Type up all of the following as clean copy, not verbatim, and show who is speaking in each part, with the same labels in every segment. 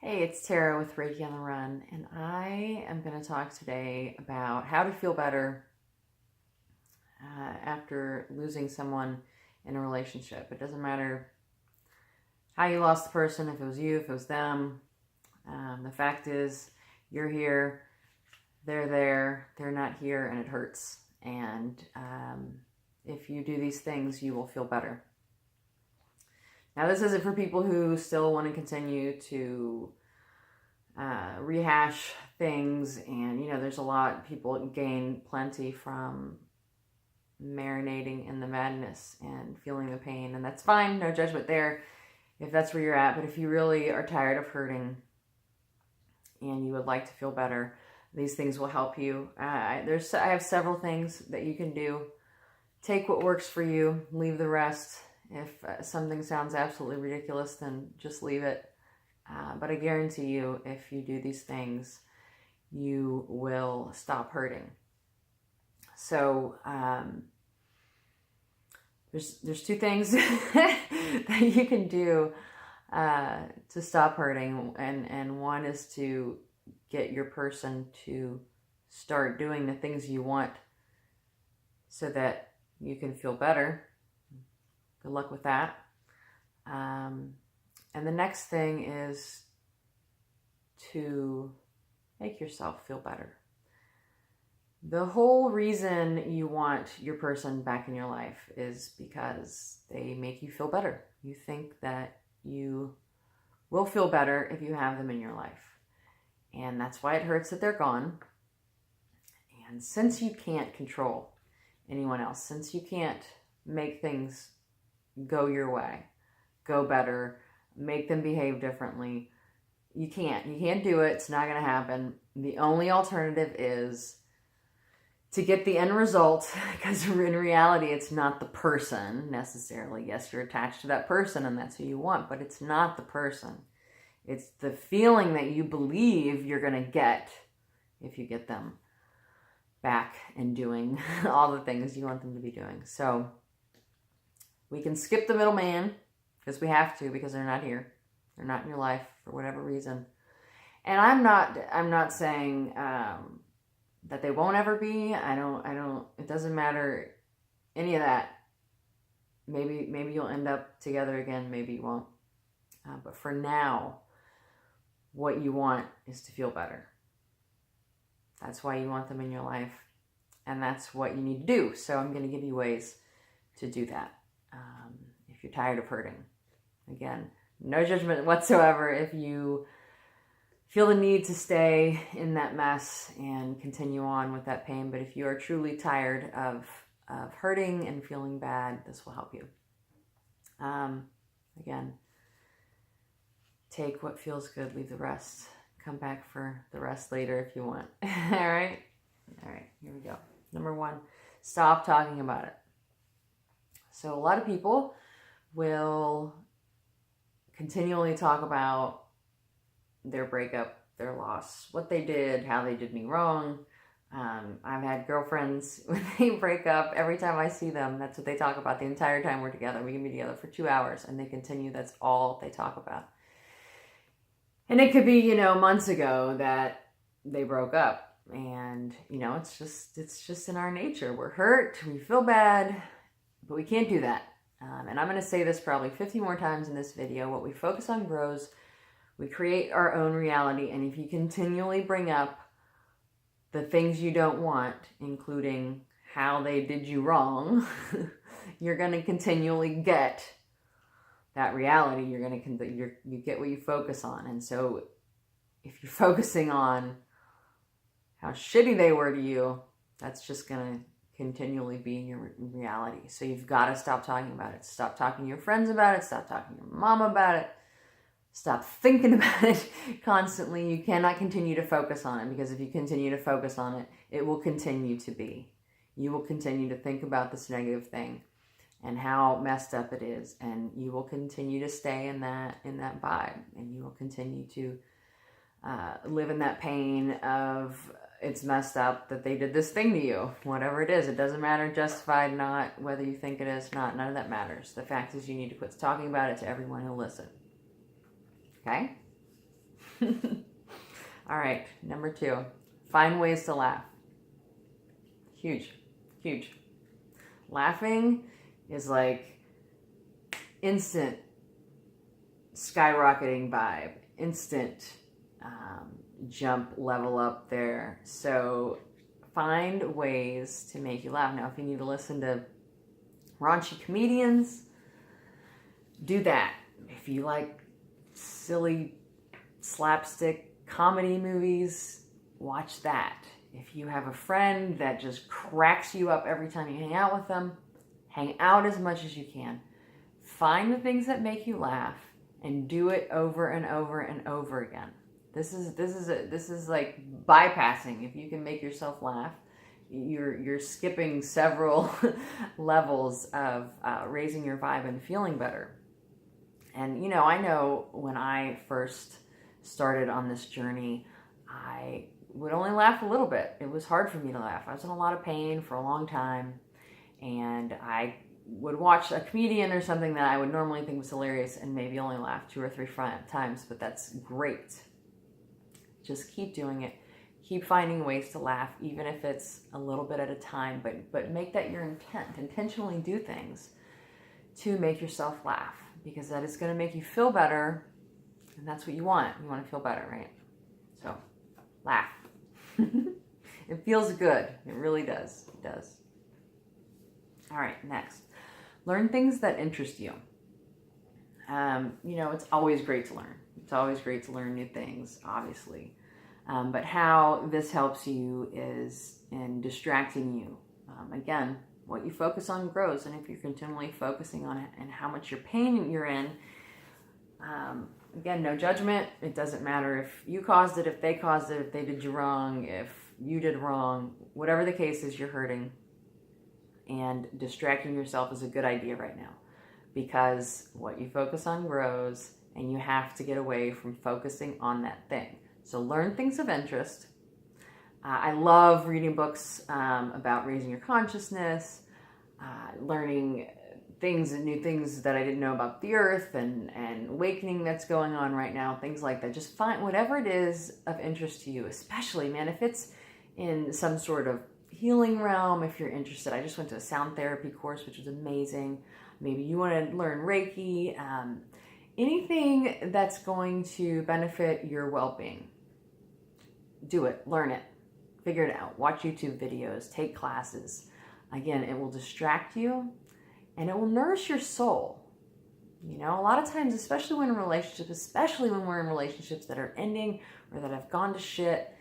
Speaker 1: Hey, it's Tara with Reiki on the Run, and I am going to talk today about how to feel better after losing someone in a relationship. It doesn't matter how you lost the person, if it was you, if it was them. The fact is, you're here, they're there, they're not here, and it hurts. And if you do these things, you will feel better. Now, this isn't for people who still want to continue to rehash things, and there's a lot, people gain plenty from marinating in the madness and feeling the pain, and that's fine, no judgment there if that's where you're at. But if you really are tired of hurting and you would like to feel better, these things will help you. I have several things that you can do. Take what works for you, leave the rest. If something sounds absolutely ridiculous, then just leave it. But I guarantee you, if you do these things, you will stop hurting. So there's two things that you can do to stop hurting, and one is to get your person to start doing the things you want so that you can feel better. Good luck with that. And the next thing is to make yourself feel better. The whole reason you want your person back in your life is because they make you feel better. You think that you will feel better if you have them in your life. And that's why it hurts that they're gone. And since you can't control anyone else, since you can't make things go your way, go better, make them behave differently, you can't do it. It's not going to happen. The only alternative is to get the end result, because in reality it's not the person necessarily. Yes, you're attached to that person and that's who you want, but it's not the person. It's the feeling that you believe you're going to get if you get them back and doing all the things you want them to be doing. So we can skip the middleman, because we have to, because they're not here. They're not in your life for whatever reason. And I'm not saying that they won't ever be. It doesn't matter, any of that. Maybe you'll end up together again, maybe you won't. But for now, what you want is to feel better. That's why you want them in your life. And that's what you need to do. So I'm going to give you ways to do that. If you're tired of hurting. Again, no judgment whatsoever if you feel the need to stay in that mess and continue on with that pain. But if you are truly tired of hurting and feeling bad, this will help you. Again, take what feels good, leave the rest. Come back for the rest later if you want. All right, here we go. Number 1, stop talking about it. So a lot of people will continually talk about their breakup, their loss, what they did, how they did me wrong. I've had girlfriends, when they break up, every time I see them, that's what they talk about the entire time we're together. We can be together for 2 hours and they continue. That's all they talk about. And it could be, months ago that they broke up. And, it's just in our nature. We're hurt, we feel bad, but we can't do that. And I'm going to say this probably 50 more times in this video. What we focus on grows. We create our own reality. And if you continually bring up the things you don't want, including how they did you wrong, you're going to continually get that reality. You get what you focus on. And so if you're focusing on how shitty they were to you, that's just going to continually be in your reality. So you've got to stop talking about it. Stop talking to your friends about it. Stop talking to your mom about it. Stop thinking about it constantly. You cannot continue to focus on it, because if you continue to focus on it, it will continue to be. You will continue to think about this negative thing and how messed up it is, and you will continue to stay in that vibe, and you will continue to live in that pain of, it's messed up that they did this thing to you. Whatever it is, it doesn't matter, justified, not, whether you think it is, not, none of that matters. The fact is, you need to quit talking about it to everyone who'll listen. Okay? All right, number 2, find ways to laugh. Huge, huge. Laughing is like instant skyrocketing vibe, instant jump level up there. So find ways to make you laugh. Now, if you need to listen to raunchy comedians, do that. If you like silly slapstick comedy movies, watch that. If you have a friend that just cracks you up every time you hang out with them, hang out as much as you can. Find the things that make you laugh and do it over and over and over again. This is like bypassing. If you can make yourself laugh, you're skipping several levels of raising your vibe and feeling better. And I know when I first started on this journey, I would only laugh a little bit. It was hard for me to laugh. I was in a lot of pain for a long time, and I would watch a comedian or something that I would normally think was hilarious and maybe only laugh 2 or 3 times, but that's great. Just keep doing it. Keep finding ways to laugh, even if it's a little bit at a time, but make that your intent. Intentionally do things to make yourself laugh, because that is going to make you feel better, and that's what you want. You want to feel better, right? So, laugh. It feels good. It really does. It does. All right, next. Learn things that interest you. It's always great to learn. It's always great to learn new things, obviously. But how this helps you is in distracting you. Again, what you focus on grows. And if you're continually focusing on it and how much your pain you're in, again, no judgment. It doesn't matter if you caused it, if they caused it, if they did you wrong, if you did wrong. Whatever the case is, you're hurting. And distracting yourself is a good idea right now, because what you focus on grows, and you have to get away from focusing on that thing. So learn things of interest. I love reading books about raising your consciousness, learning things and new things that I didn't know about the earth and awakening that's going on right now, things like that. Just find whatever it is of interest to you, especially, man, if it's in some sort of healing realm, if you're interested. I just went to a sound therapy course, which was amazing. Maybe you want to learn Reiki, anything that's going to benefit your well-being. Do it, learn it, figure it out, watch YouTube videos, take classes. Again, it will distract you and it will nourish your soul. A lot of times, especially when we're in relationships that are ending or that have gone to shit,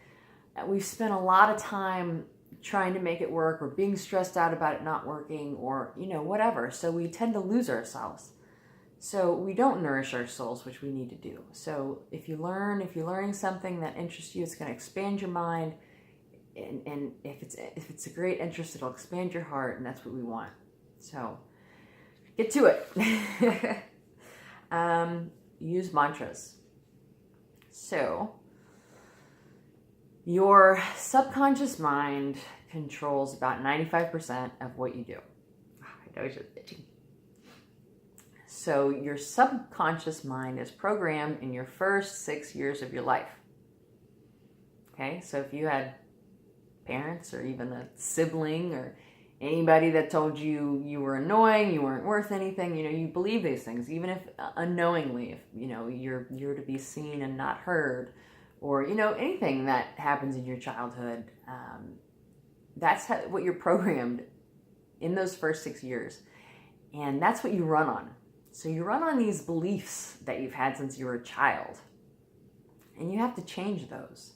Speaker 1: we've spent a lot of time trying to make it work or being stressed out about it not working or, whatever. So we tend to lose ourselves. So we don't nourish our souls, which we need to do. So if you're learning something that interests you, it's going to expand your mind. And if it's a great interest, it'll expand your heart, and that's what we want. So get to it. Use mantras. So your subconscious mind controls about 95% of what you do. I know you're itching. So your subconscious mind is programmed in your first 6 years of your life. Okay, so if you had parents or even a sibling or anybody that told you you were annoying, you weren't worth anything, you believe these things, even if unknowingly, if you're to be seen and not heard, or anything that happens in your childhood, that's what you're programmed in those first 6 years, and that's what you run on. So you run on these beliefs that you've had since you were a child, and you have to change those.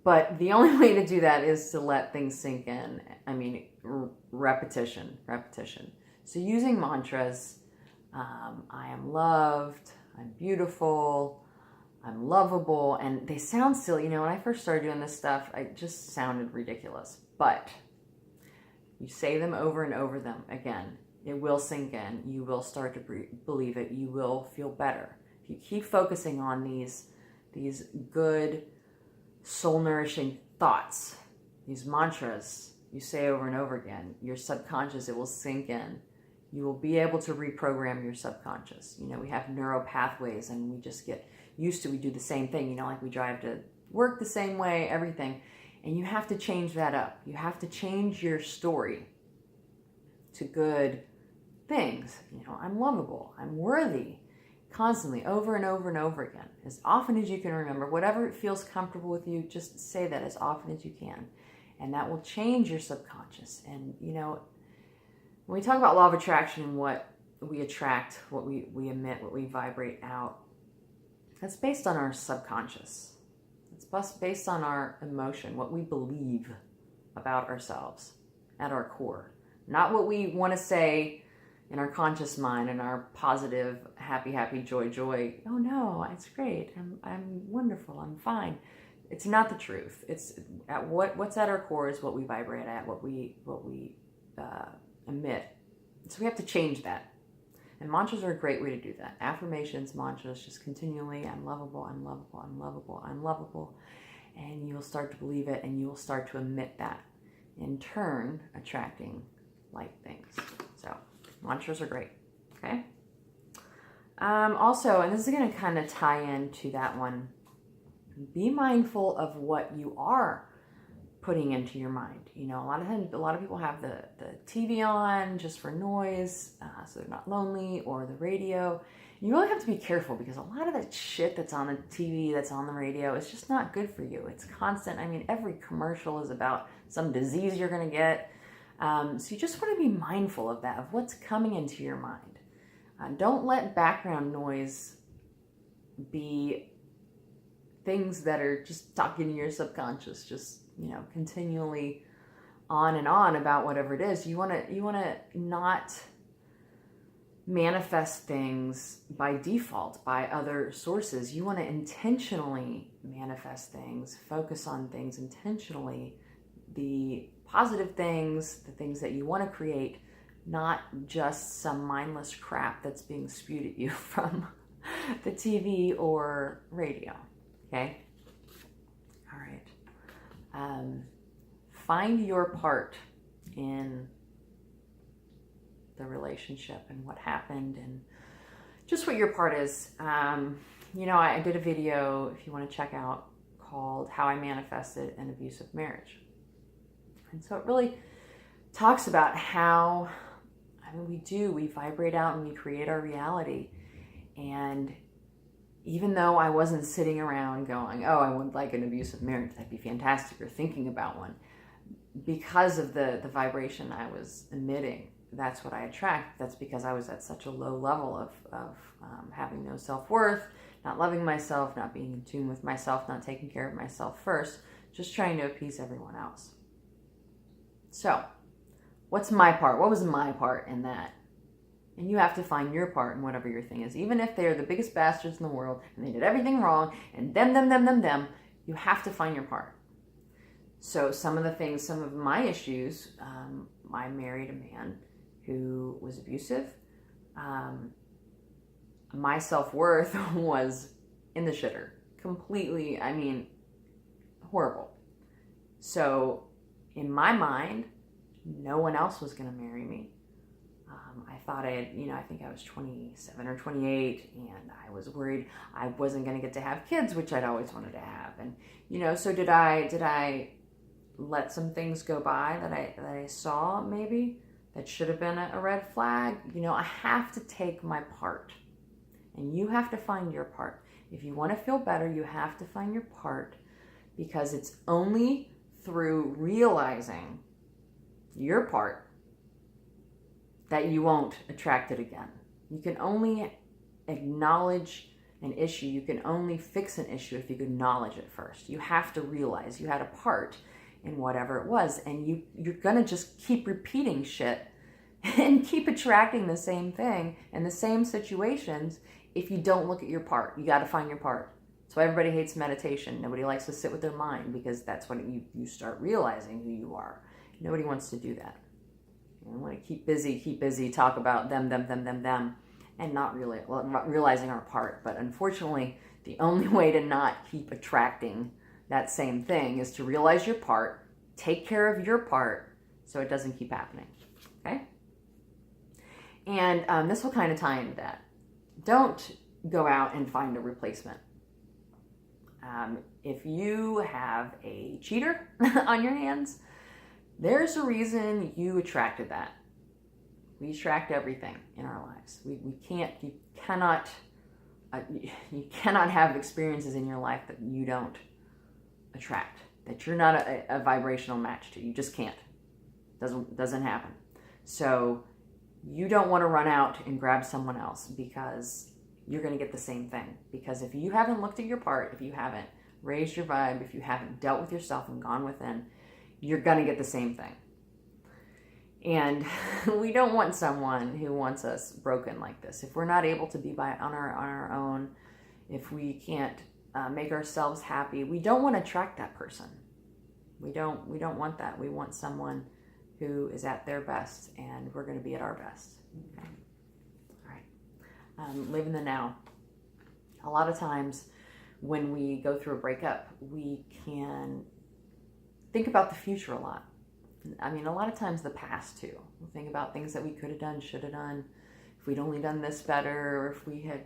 Speaker 1: But the only way to do that is to let things sink in. I mean, repetition. So using mantras, I am loved, I'm beautiful, I'm lovable, and they sound silly. When I first started doing this stuff, it just sounded ridiculous. But you say them over and over them again, it will sink in. You will start to believe it. You will feel better. If you keep focusing on these good, soul-nourishing thoughts, these mantras you say over and over again, your subconscious, it will sink in. You will be able to reprogram your subconscious. You know, we have neural pathways and we just get used to, we do the same thing, you know, like we drive to work the same way, everything. And you have to change that up. You have to change your story to good things. You know, I'm lovable, I'm worthy, constantly, over and over and over again. As often as you can remember, whatever feels comfortable with you, just say that as often as you can. And that will change your subconscious. And, you know, when we talk about law of attraction and what we attract, what we emit, what we vibrate out, that's based on our subconscious. It's based on our emotion, what we believe about ourselves at our core. Not what we want to say in our conscious mind and our positive, happy, happy, joy, joy. Oh no, it's great. I'm wonderful. I'm fine. It's not the truth. It's at what's at our core is what we vibrate at, what we emit. So we have to change that. And mantras are a great way to do that. Affirmations, mantras, just continually, I'm lovable, I'm lovable, I'm lovable, I'm lovable. And you'll start to believe it and you'll start to emit that. In turn, attracting light things. So mantras are great. Okay. Also, and this is going to kind of tie into that one, be mindful of what you are putting into your mind. You know, a lot of people have the TV on just for noise, so they're not lonely, or the radio. You really have to be careful because a lot of that shit that's on the TV, that's on the radio, is just not good for you. It's constant. I mean, every commercial is about some disease you're going to get. So you just want to be mindful of that, of what's coming into your mind. Don't let background noise be things that are just talking to your subconscious, just, you know, continually on and on about whatever it is. You want to not manifest things by default, by other sources. You want to intentionally manifest things, focus on things intentionally, the positive things, the things that you want to create, not just some mindless crap that's being spewed at you from the TV or radio. Okay? All right. Find your part in the relationship and what happened and just what your part is. You know, I did a video, if you want to check out, called How I Manifested an Abusive Marriage. And so it really talks about how, I mean, we vibrate out and we create our reality. And even though I wasn't sitting around going, oh, I would like an abusive marriage, that'd be fantastic, or thinking about one, because of the vibration I was emitting, that's what I attract. That's because I was at such a low level of having no self-worth, not loving myself, not being in tune with myself, not taking care of myself first, just trying to appease everyone else. So, what's my part? What was my part in that? And you have to find your part in whatever your thing is. Even if they're the biggest bastards in the world and they did everything wrong and them, you have to find your part. So some of my issues, I married a man who was abusive. My self-worth was in the shitter. Completely, I mean, horrible. So in my mind, no one else was going to marry me. I thought I think I was 27 or 28, and I was worried I wasn't going to get to have kids, which I'd always wanted to have. And, you know, so did I let some things go by that I saw maybe that should have been a red flag? You know, I have to take my part, and you have to find your part. If you want to feel better, you have to find your part, because it's only through realizing your part that you won't attract it again. You can only acknowledge an issue. You can only fix an issue if you acknowledge it first. You have to realize you had a part in whatever it was, and you're gonna just keep repeating shit and keep attracting the same thing and the same situations if you don't look at your part. You gotta find your part. That's why everybody hates meditation. Nobody likes to sit with their mind, because that's when you start realizing who you are. Nobody wants to do that. We want to keep busy, talk about them, and not really realizing our part. But unfortunately, the only way to not keep attracting that same thing is to realize your part, take care of your part, so it doesn't keep happening. Okay? And this will kind of tie into that. Don't go out and find a replacement. If you have a cheater on your hands, there's a reason you attracted that. We attract everything in our lives. You cannot have experiences in your life that you don't attract, that you're not a vibrational match to. You just can't. Doesn't happen. So you don't want to run out and grab someone else, because you're going to get the same thing. Because if you haven't looked at your part, if you haven't raised your vibe, if you haven't dealt with yourself and gone within, you're going to get the same thing. And we don't want someone who wants us broken like this. If we're not able to be on our own, if we can't make ourselves happy, we don't want to attract that person. We don't want that. We want someone who is at their best, and we're going to be at our best. Okay. All right. Live in the now. A lot of times when we go through a breakup, we can think about the future a lot. I mean, a lot of times the past too. We think about things that we could have done, should have done. If we'd only done this better, or if we had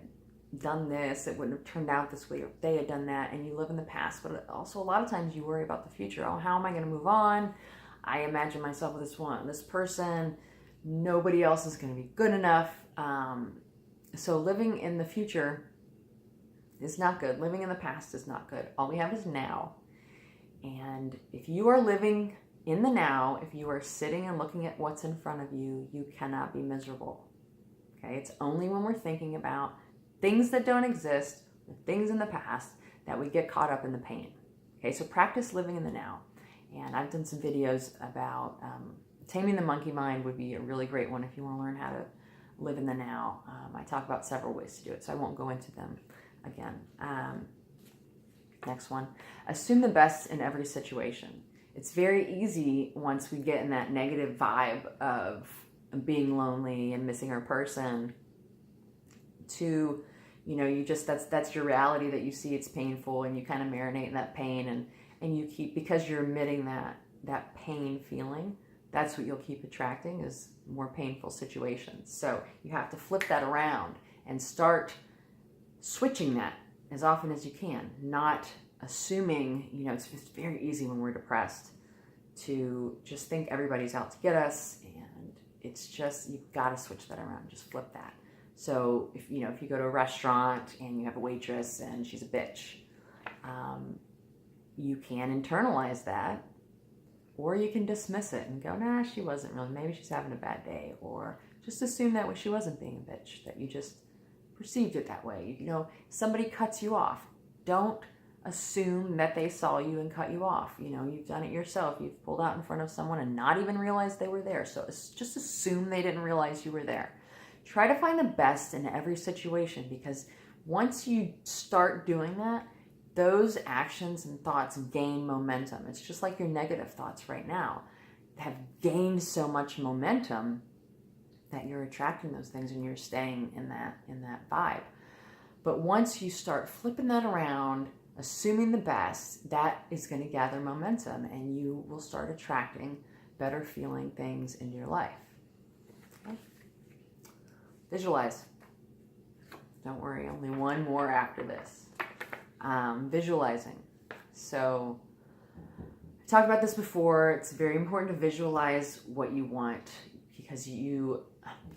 Speaker 1: done this, it wouldn't have turned out this way, or if they had done that. And you live in the past, but also a lot of times you worry about the future. Oh, how am I going to move on? I imagine myself with this person. Nobody else is going to be good enough. So living in the future is not good. Living in the past is not good. All we have is now. And if you are living in the now, if you are sitting and looking at what's in front of you, you cannot be miserable. Okay? It's only when we're thinking about things that don't exist, or things in the past, that we get caught up in the pain. Okay, so practice living in the now. And I've done some videos about taming the monkey mind would be a really great one if you want to learn how to live in the now. I talk about several ways to do it, so I won't go into them again. Next one, assume the best in every situation. It's very easy once we get in that negative vibe of being lonely and missing our person to, that's your reality, that you see it's painful, and you kind of marinate in that pain, and you keep, because you're emitting that pain feeling, that's what you'll keep attracting, is more painful situations. So you have to flip that around and start switching that as often as you can, not assuming, it's just very easy when we're depressed to just think everybody's out to get us, and it's just, you've got to switch that around, just flip that. So if you go to a restaurant and you have a waitress and she's a bitch, you can internalize that, or you can dismiss it and go, nah, she wasn't really, maybe she's having a bad day, or just assume that she wasn't being a bitch, that you just perceived it that way. Somebody cuts you off, don't assume that they saw you and cut you off. You've done it yourself. You've pulled out in front of someone and not even realized they were there. So just assume they didn't realize you were there. Try to find the best in every situation, because once you start doing that, those actions and thoughts gain momentum. It's just like your negative thoughts right now have gained so much momentum that you're attracting those things and you're staying in that vibe. But once you start flipping that around, assuming the best, that is going to gather momentum, and you will start attracting better feeling things into your life. Okay? Visualize. Don't worry, only one more after this. Visualizing. So I talked about this before. It's very important to visualize what you want, because you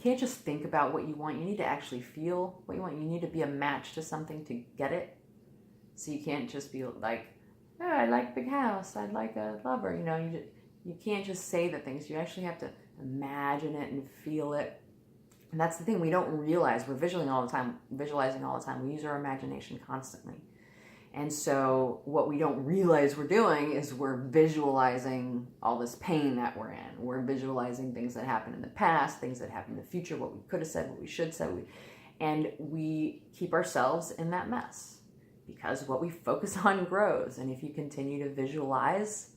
Speaker 1: can't just think about what you want. You need to actually feel what you want. You need to be a match to something to get it. So you can't just be like, oh, I like a big house, I'd like a lover. You can't just say the things. You actually have to imagine it and feel it. And that's the thing, we don't realize. We're visualizing all the time. We use our imagination constantly. And so what we don't realize we're doing is we're visualizing all this pain that we're in. We're visualizing things that happened in the past, things that happen in the future, what we could have said, what we should have said. And we keep ourselves in that mess, because what we focus on grows. And if you continue to visualize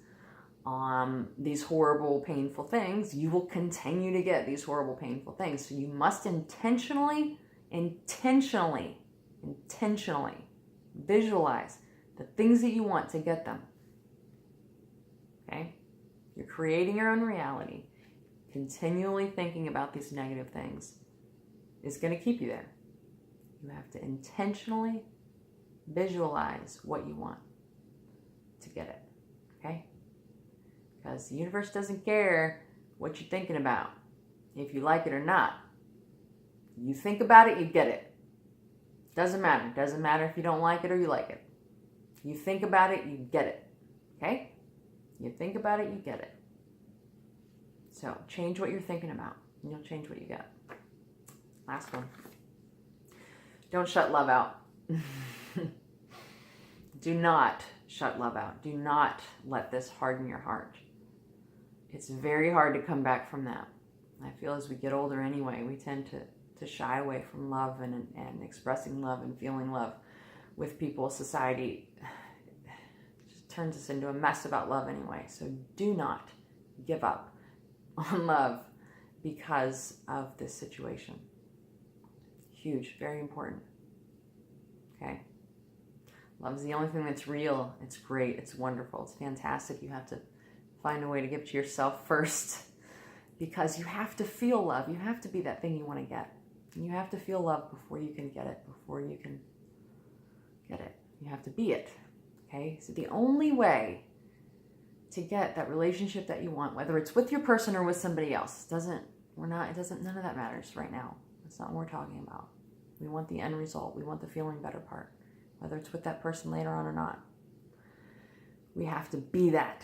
Speaker 1: these horrible, painful things, you will continue to get these horrible, painful things. So you must intentionally visualize the things that you want to get them. Okay? You're creating your own reality, continually thinking about these negative things. is going to keep you there. You have to intentionally visualize what you want to get it, okay? Because the universe doesn't care what you're thinking about, if you like it or not. You think about it, you get it. Doesn't matter. Doesn't matter if you don't like it or you like it. You think about it, you get it, okay? You think about it, you get it. So change what you're thinking about, and you'll change what you get. Last one. Don't shut love out. Do not shut love out. Do not let this harden your heart. It's very hard to come back from that. I feel as we get older anyway, we tend to shy away from love and expressing love and feeling love with people. Society just turns us into a mess about love anyway. So do not give up on love because of this situation. Huge, very important. Okay? Love is the only thing that's real. It's great. It's wonderful. It's fantastic. You have to find a way to give it to yourself first, because you have to feel love. You have to be that thing you want to get. You have to feel love before you can get it, before you can get it. You have to be it. Okay? So the only way to get that relationship that you want, whether it's with your person or with somebody else, none of that matters right now. That's not what we're talking about. We want the end result. We want the feeling better part, whether it's with that person later on or not. We have to be that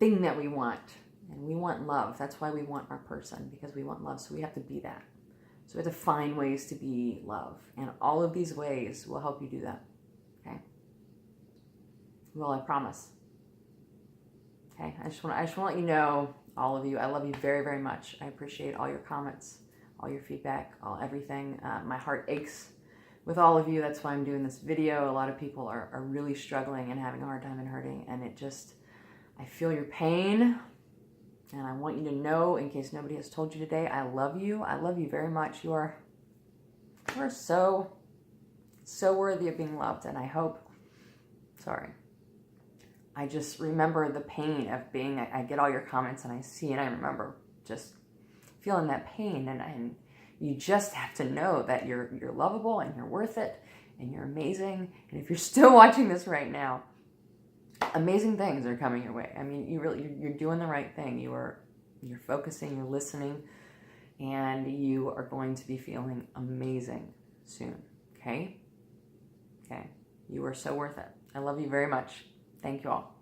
Speaker 1: thing that we want. And we want love. That's why we want our person, because we want love. So we have to be that. So we have to find ways to be love. And all of these ways will help you do that. Okay? Well, I promise. Okay? I just want to let you know, all of you, I love you very, very much. I appreciate all your comments, all your feedback, everything. My heart aches with all of you. That's why I'm doing this video. A lot of people are really struggling and having a hard time and hurting. And I feel your pain. And I want you to know, in case nobody has told you today, I love you. I love you very much. You are so, so worthy of being loved. And I just remember the pain of being, I get all your comments and I see, and I remember just feeling that pain. And you just have to know that you're lovable and you're worth it and you're amazing. And if you're still watching this right now, amazing things are coming your way. I mean, you're doing the right thing. You're focusing, you're listening, and you are going to be feeling amazing soon. Okay? Okay. You are so worth it. I love you very much. Thank you all.